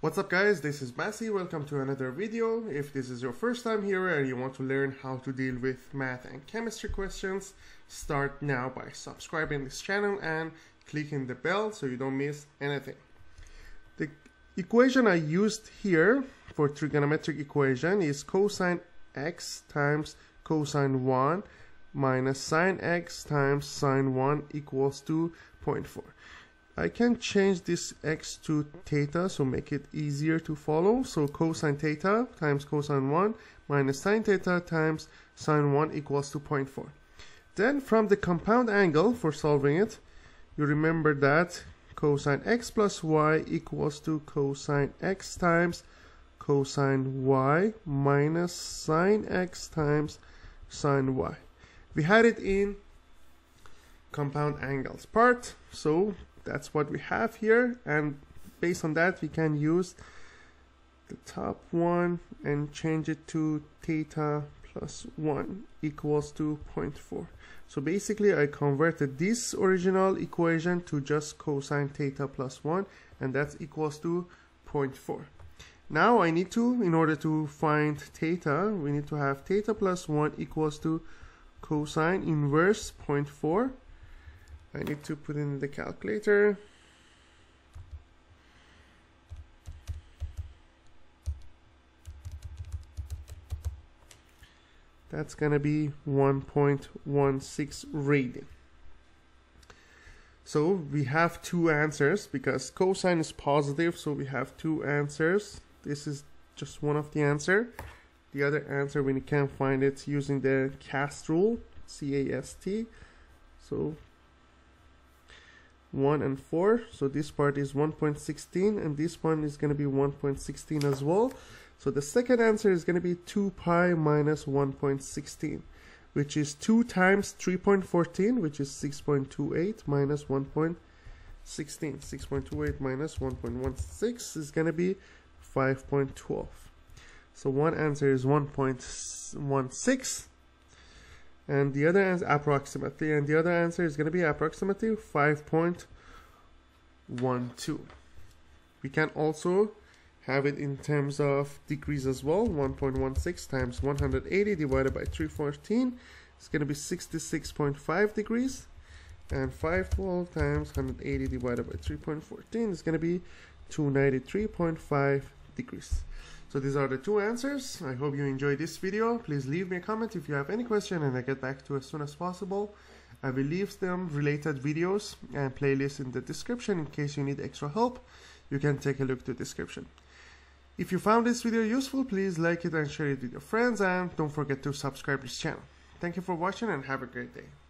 What's up guys, this is Massey. Welcome to another video. If this is your first time here and you want to learn how to deal with math and chemistry questions, start now by subscribing this channel and clicking the bell so you don't miss anything. The equation I used here for trigonometric equation is cosine x times cosine 1 minus sine x times sine 1 equals to 0.4. I can change this x to theta, so make it easier to follow. So cosine theta times cosine 1 minus sine theta times sine 1 equals to 0.4. Then from the compound angle, for solving it, you remember that cosine x plus y equals to cosine x times cosine y minus sine x times sine y. We had it in compound angles part, so that's what we have here, and based on that we can use the top one and change it to theta plus 1 equals to 0.4. So basically I converted this original equation to just cosine theta plus 1, and that's equals to 0.4. Now I need to, in order to find theta, we need to have theta plus 1 equals to cosine inverse 0.4. I need to put in the calculator. That's gonna be 1.16 radian. So we have two answers because cosine is positive, so we have two answers. This is just one of the answer. The other answer, when you can't find it, using the CAST rule, C-A-S-T. So 1 and 4, so this part is 1.16 and this one is going to be 1.16 as well. So the second answer is going to be 2 pi minus 1.16, which is 2 times 3.14, which is 6.28 minus 1.16. 6.28 minus 1.16 is going to be 5.12. So one answer is 1.16 and the other answer approximately, and the other answer is going to be approximately 5.12. We can also have it in terms of degrees as well. 1.16 times 180 divided by 314 is going to be 66.5 degrees, and 512 times 180 divided by 3.14 is going to be 293.5 degrees. So these are the two answers. I hope you enjoyed this video. Please leave me a comment if you have any question and I get back to you as soon as possible. I will leave them related videos and playlists in the description in case you need extra help. You can take a look at the description. If you found this video useful, please like it and share it with your friends, and don't forget to subscribe to this channel. Thank you for watching and have a great day.